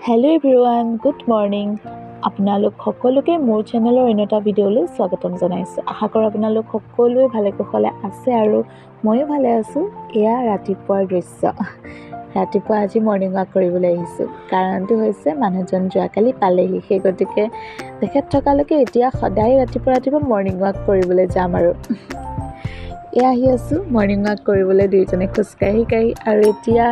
Hello' everyone, good morning. আপোনালোক সকলোকে মোৰ চেনেলৰ অন্য এটা ভিডিঅ'লৈ স্বাগতম জনাইছোঁ। আশা কৰোঁ আপোনালোক সকলোৱে ভালে কুশলে আছে আৰু ময়ো ভালে আছোঁ। এয়া ৰাতিপুৱাৰ দৃশ্য। ৰাতিপুৱা আজি মৰ্ণিং ৱাক কৰিবলৈ আহিছোঁ। কাৰণটো হৈছে মানুহজন যোৱাকালি পালেহি, সেই গতিকে তেখেত থকালৈকে এতিয়া সদায় ৰাতিপুৱা মৰ্ণিং ৱাক কৰিবলৈ যাম আৰু এয়া আহি আছোঁ মৰ্ণিং ৱাক কৰিবলৈ দুয়োজনে খোজকাঢ়ি আৰু এতিয়া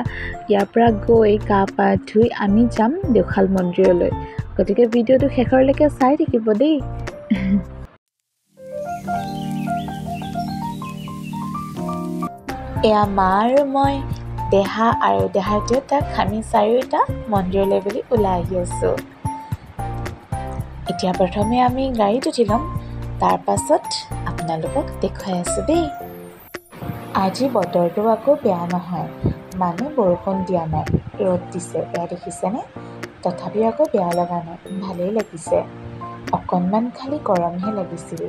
ইয়াৰ পৰা গৈ গা পা ধুই আমি যাম দেওশাল মন্দিৰলৈ। গতিকে ভিডিঅ'টো শেষৰলৈকে চাই থাকিব দেই। এয়া মা আৰু মই, দেহা আৰু দেহাৰ দেউতাক, আমি চাৰিওটা মন্দিৰলৈ বুলি ওলাই আহি আছোঁ। এতিয়া প্ৰথমে আমি গাড়ীত উঠি ল'ম, তাৰ পাছত আপোনালোকক দেখুৱাই আছোঁ দেই। আজি বতৰটো আকৌ বেয়া নহয়, মানে বৰষুণ দিয়া নাই, ৰ'দ দিছে, এয়া দেখিছেনে? তথাপিও আকৌ বেয়া লগা নাই, ভালেই লাগিছে। অকণমান খালি গৰমহে লাগিছিল।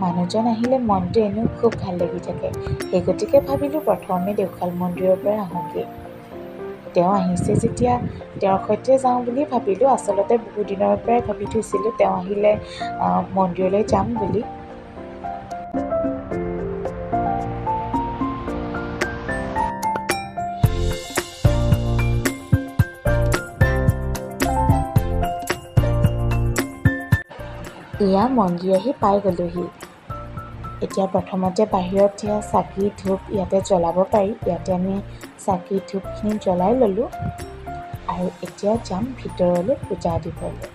মানুহজন আহিলে মনটো এনেও খুব ভাল লাগি থাকে, সেই গতিকে ভাবিলোঁ প্ৰথমে দেওশাল মন্দিৰৰ পৰা আহোঁগৈ। তেওঁ আহিছে যেতিয়া তেওঁৰ সৈতে যাওঁ বুলি ভাবিলোঁ। আচলতে বহুত দিনৰ পৰাই ভাবি থৈছিলোঁ তেওঁ আহিলে মন্দিৰলৈ যাম বুলি। এয়া মন্দিৰ আহি পাই গ'লোহি। এতিয়া প্ৰথমতে বাহিৰত এয়া চাকি ধূপ ইয়াতে জ্বলাব পাৰি, ইয়াতে আমি চাকি ধূপখিনি জ্বলাই ল'লোঁ আৰু এতিয়া যাম ভিতৰলৈ পূজা দিবলৈ।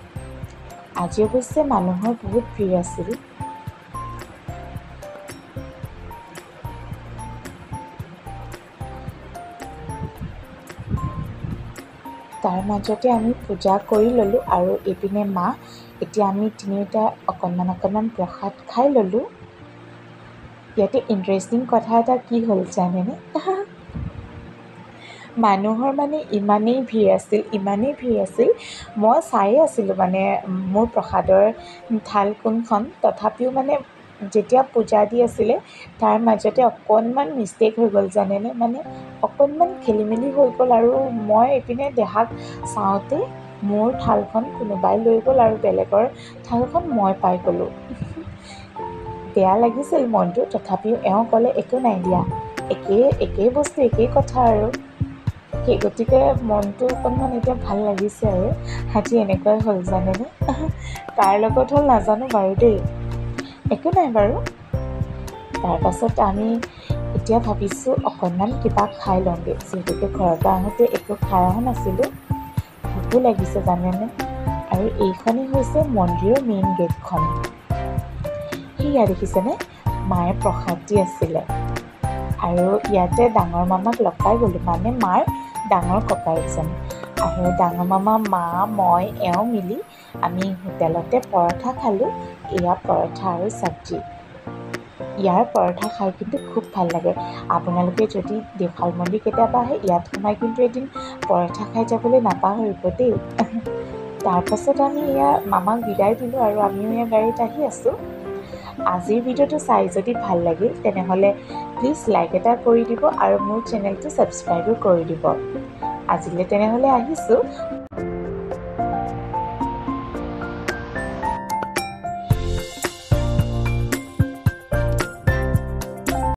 আজি অৱশ্যে মানুহৰ বহুত ভিৰ আছিল। তাৰ মাজতে আমি পূজা কৰি ল'লোঁ আৰু এইপিনে মা, এতিয়া আমি তিনিওটা অকণমান প্ৰসাদ খাই ল'লোঁ। ইয়াতে ইণ্টাৰেষ্টিং কথা এটা কি হ'ল জানেনে? মানুহৰ মানে ইমানেই ভিৰ আছিল, মই চায়ে আছিলোঁ মানে মোৰ প্ৰসাদৰ থাল কোনখন। তথাপিও মানে যেতিয়া পূজা দি আছিলে তাৰ মাজতে অকণমান মিষ্টেক হৈ গ'ল জানেনে, মানে অকণমান খেলি মেলি হৈ গ'ল আৰু মই এইপিনে দেহাক চাওঁতে মোৰ থালখন কোনোবাই লৈ গ'ল আৰু বেলেগৰ থালখন মই পাই গ'লোঁ। বেয়া লাগিছিল মনটো, তথাপিও এওঁ ক'লে একো নাই দিয়া, একেই বস্তু একেই কথা আৰু সেই গতিকে মনটো অকণমান এতিয়া ভাল লাগিছে আৰু আজি এনেকুৱাই হ'ল জানেনে। কাৰ লগত হ'ল নাজানো বাৰু দেই, একো নাই বাৰু। তাৰপাছত আমি এতিয়া ভাবিছোঁ অকণমান কিবা খাই লওঁগৈ, যিহেতুকে ঘৰৰ পৰা আহোঁতে একো খাই অহা নাছিলোঁ, ভোকো লাগিছে জানেনে। আৰু এইখনেই হৈছে মন্দিৰৰ মেইন গেটখন। সেয়া দেখিছেনে, মায়ে প্ৰসাদ দি আছিলে আৰু ইয়াতে ডাঙৰ মামাক লগ পাই গ'লোঁ, মানে মাৰ ডাঙৰ ককায়েকজন। আৰু ডাঙৰ মামা, মা, মই, এওঁ মিলি আমি হোটেলতে পৰঠা খালোঁ। এয়া পৰঠা আৰু চব্জি। ইয়াৰ পৰঠা খাই কিন্তু খুব ভাল লাগে। আপোনালোকে যদি দেওশাল মন্দিৰ কেতিয়াবা আহে, ইয়াত সোমাই কিন্তু এদিন পৰঠা খাই যাবলৈ নাপাহৰিব দেই। তাৰপাছত আমি এয়া মামাক বিদায় দিলোঁ আৰু আমিও এয়া গাড়ীত আহি আছোঁ। আজিৰ ভিডিঅ'টো চাই যদি ভাল লাগিল তেনেহ'লে প্লিজ লাইক এটা কৰি দিব আৰু মোৰ চেনেলটো ছাবস্ক্ৰাইবো কৰি দিব। আজিলৈ তেনেহ'লে আহিছোঁ,